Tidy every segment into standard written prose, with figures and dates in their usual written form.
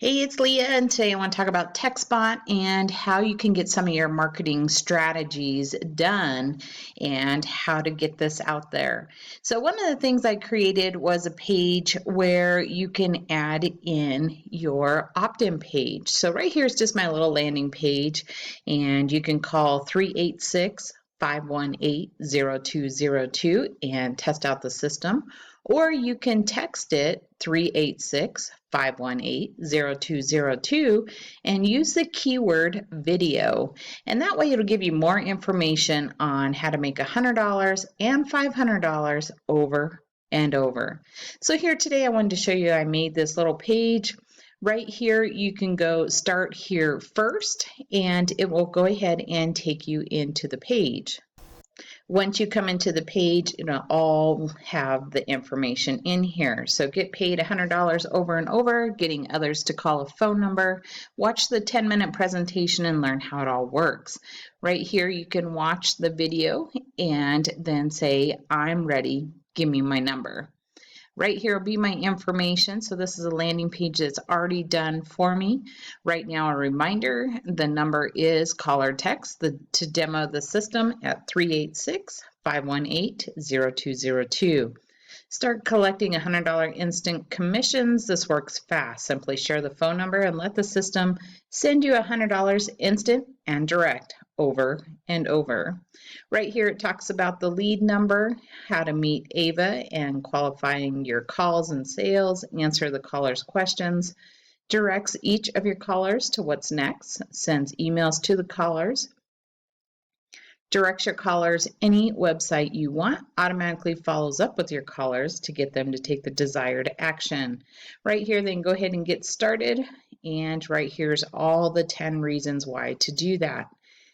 Hey, it's Leah, and today I want to talk about TextBot and how you can get some of your marketing strategies done and how to get this out there. So one of the things I created was a page where you can add in your opt-in page. So right here is just my little landing page, and you can call 386-518-0202 and test out the system, or you can text it 386-518-0202 and use the keyword video. And that way it'll give you more information on how to make $100 and $500 over and over. So here today I wanted to show you I made this little page. Right here you can go start here first and it will go ahead and take you into the page. Once you come into the page, it'll all have the information in here. So get paid $100 over and over, getting others to call a phone number, watch the 10-minute presentation and learn how it all works. Right here, you can watch the video and then say, I'm ready, give me my number. Right here will be my information. So this is a landing page that's already done for me. Right now, a reminder, the number is call or text to demo the system at 386-518-0202. Start collecting $100 instant commissions. This works fast. Simply share the phone number and let the system send you $100 instant and direct over and over. Right here it talks about the lead number, how to meet Ava and qualifying your calls and sales, answer the caller's questions, directs each of your callers to what's next, sends emails to the callers, directs your callers any website you want, automatically follows up with your callers to get them to take the desired action. Right here, then go ahead and get started. And right here's all the 10 reasons why to do that.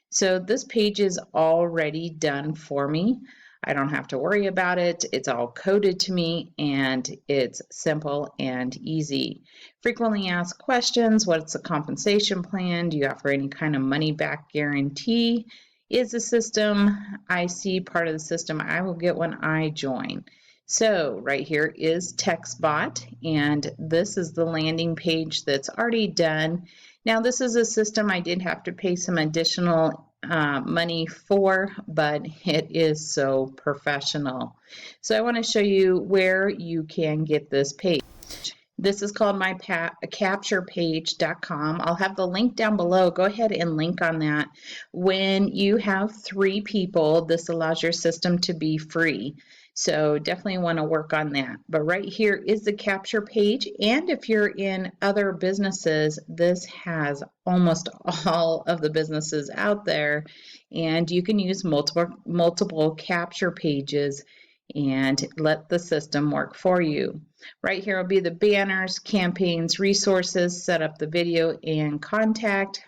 So this page is already done for me. I don't have to worry about it. It's all coded to me and it's simple and easy. Frequently asked questions. What's the compensation plan? Do you offer any kind of money back guarantee? Is the system 𝗧𝗏 part of the system? I will get when I join. So right here is TextBot, and this is the landing page that's already done. Now this is a system I did have to pay some additional money for, but it is so professional. So I want to show you where you can get this page. This is called 𝗵𝗁𝗂𝗎𝗇𝗔.com. I'll have the link down below. Go ahead and link on that. When you have 3 people, this allows your system to be free. So definitely want to work on that. But right here is the capture page. And if you're in other businesses, this has almost all of the businesses out there. And you can use multiple capture pages and let the system work for you. Right here will be the banners, campaigns, resources, set up the video, and contact.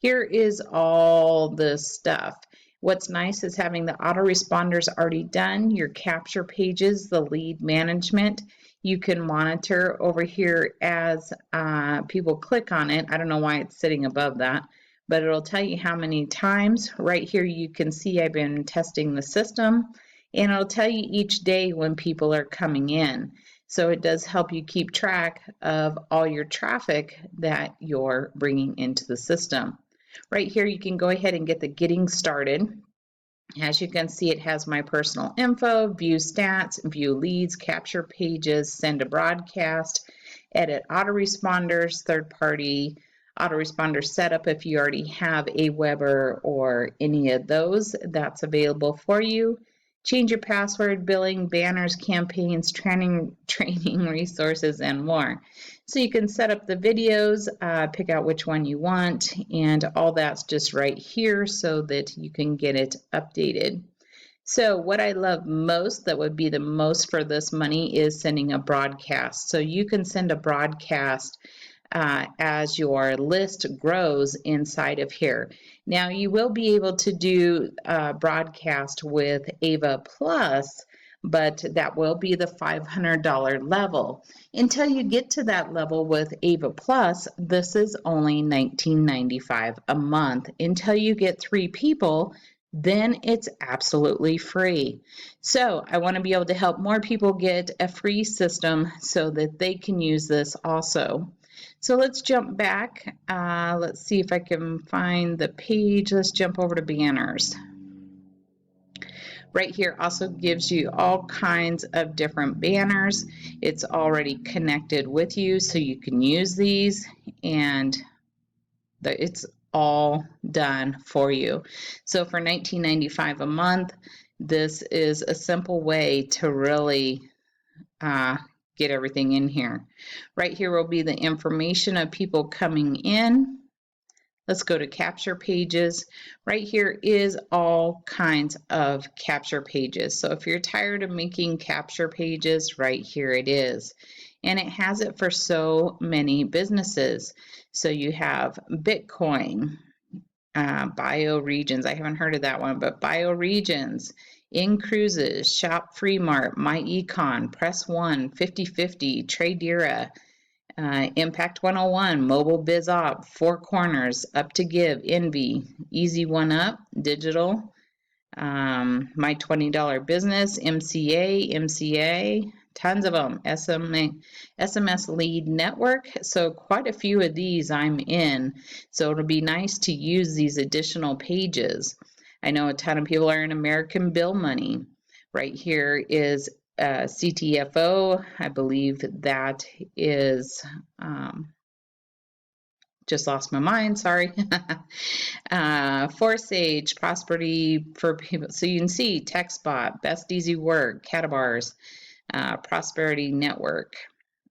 Here is all this stuff. What's nice is having the autoresponders already done, your capture pages, the lead management. You can monitor over here as people click on it. I don't know why it's sitting above that, but it'll tell you how many times. Right here you can see I've been testing the system, and it'll tell you each day when people are coming in. So it does help you keep track of all your traffic that you're bringing into the system. Right here you can go ahead and get the getting started. As you can see, it has my personal info, view stats, view leads, capture pages, send a broadcast, edit autoresponders, third-party autoresponder setup. If you already have Aweber or any of those, that's available for you. Change your password, billing, banners, campaigns, training resources, and more. So you can set up the videos, pick out which one you want, and all that's just right here so that you can get it updated. So what I love most, that would be the most for this money, is sending a broadcast. So you can send a broadcast as your list grows inside of here. Now you will be able to do broadcast with Ava Plus, but that will be the $500 level. Until you get to that level with Ava Plus, this is only $19.95 a month. Until you get 3 people, then it's absolutely free. So I want to be able to help more people get a free system so that they can use this also. So let's jump back. Let's see if I can find the page. Let's jump over to banners. Right here also gives you all kinds of different banners. It's already connected with you, so you can use these, and it's all done for you. So for $19.95 a month, this is a simple way to really get everything in here. Right here will be the information of people coming in. Let's go to capture pages. Right here is all kinds of capture pages. So if you're tired of making capture pages, right here it is. And it has it for so many businesses. So you have Bitcoin, bioregions. I haven't heard of that one, but bioregions, in cruises, shop free mart, my econ, press one, 50/50, Tradera, Impact 101, mobile biz op, four corners, up to give, envy, easy one up, digital, my $20 business, MCA, tons of them, SMS lead network. So quite a few of these I'm in. So it'll be nice to use these additional pages. I know a ton of people are in American Bill Money. Right here is CTFO. I believe that is, just lost my mind, sorry. Forsage, prosperity for people. So you can see textbot, best easy work, Catabars, prosperity network,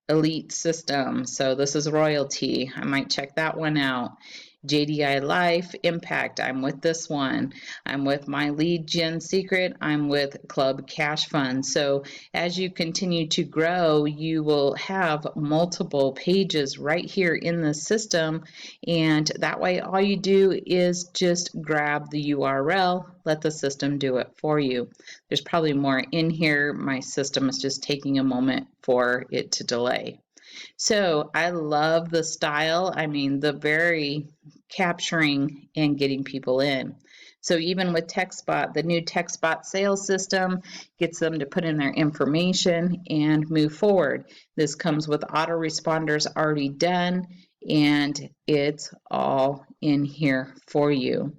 elite system. So this is royalty. I might check that one out. JDI Life, Impact, I'm with this one. I'm with My Lead Gen Secret. I'm with Club Cash Fund. So as you continue to grow, you will have multiple pages right here in the system. And that way, all you do is just grab the URL, let the system do it for you. There's probably more in here. My system is just taking a moment for it to delay. So I love the style. I mean, the very capturing and getting people in. So even with TextBot, the new TextBot sales system gets them to put in their information and move forward. This comes with autoresponders already done, and it's all in here for you.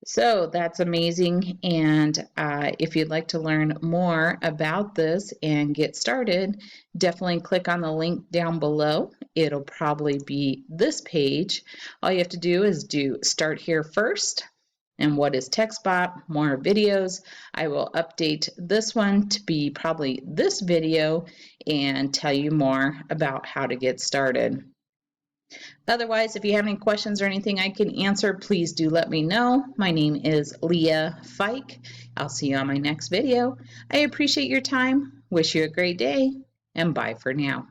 So that's amazing. And if you'd like to learn more about this and get started, definitely click on the link down below. It'll probably be this page. All you have to do is start here first. And what is TextBot? More videos. I will update this one to be probably this video and tell you more about how to get started. Otherwise, if you have any questions or anything I can answer, please do let me know. My name is Leah Fike. I'll see you on my next video. I appreciate your time. Wish you a great day, and bye for now.